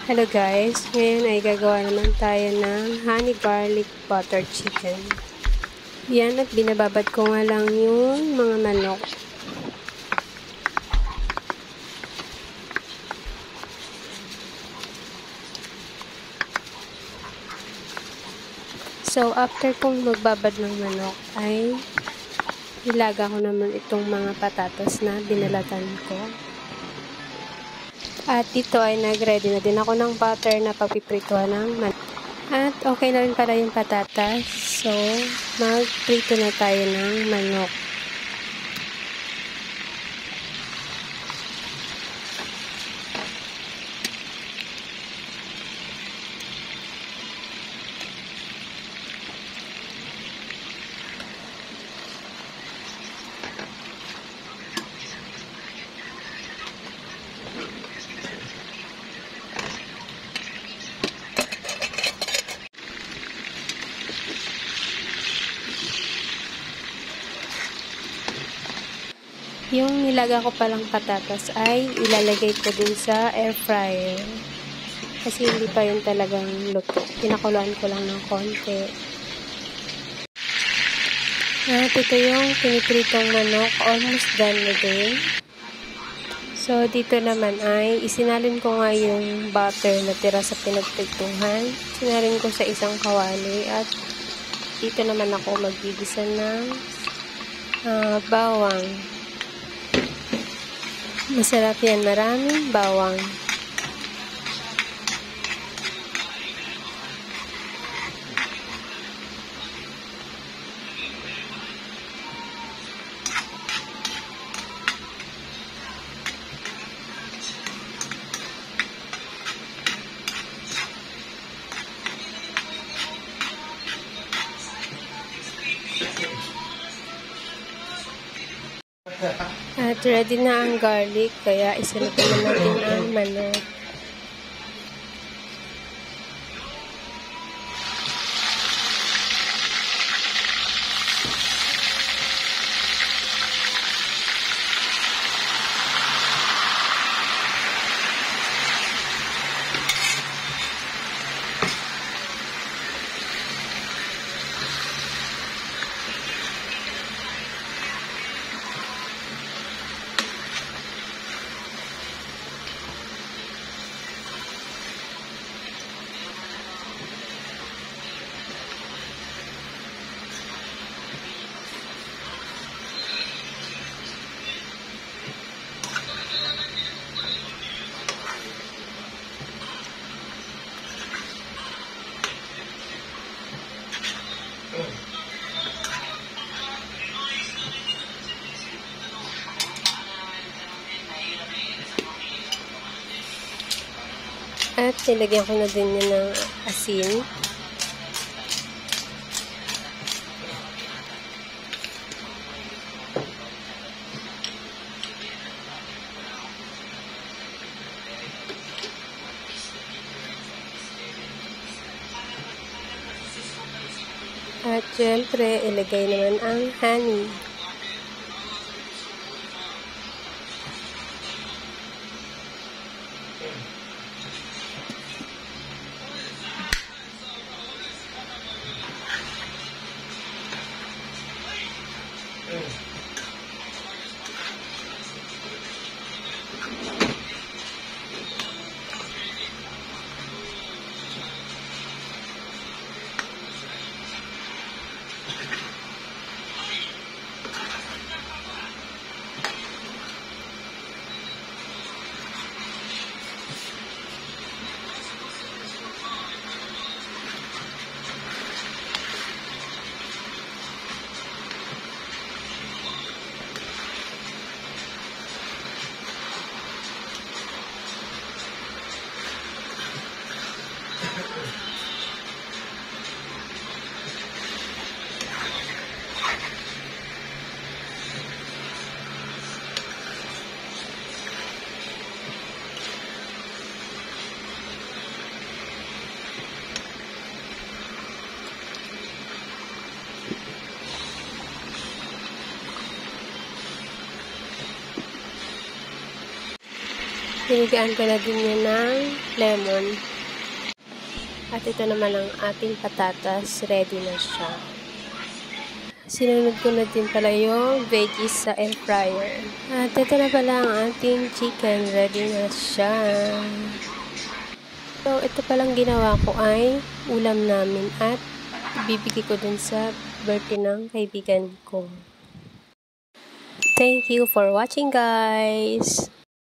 Hello guys, ngayon ay gagawa naman tayo ng honey garlic butter chicken. Yan, at binababad ko nga lang yung mga manok. So after kong magbabad ng manok ay ilaga ko naman itong mga patatas na binalatan ko. At dito ay nag-ready na din ako ng butter na pagpiprituhan ng manok. At okay na rin para yung patatas. So, mag-prito na tayo ng manok. Yung nilaga ko palang patatas ay ilalagay ko din sa air fryer. Kasi hindi pa yun talagang luto. Pinakuluan ko lang ng konti. At ito yung pinipritong manok. Almost done na din. So, dito naman ay isinalin ko nga yung butter na tira sa pinagprituhan. Sinalin ko sa isang kawali. At dito naman ako maggigisa ng bawang. Masarap yan, maraming bawang. At ready na ang garlic, kaya isunod naman natin ang manok. At nilagyan ko na din yun ng asin. At syempre, ilagay naman ang honey. Hinigaan ko na din yan ng lemon. At ito naman ang ating patatas. Ready na siya. Sinunod ko na din pala yung veggies sa air fryer. At ito na pala ang ating chicken. Ready na siya. So, ito palang ginawa ko ay ulam namin at ibibigay ko dun sa birthday ng kaibigan ko. Thank you for watching, guys!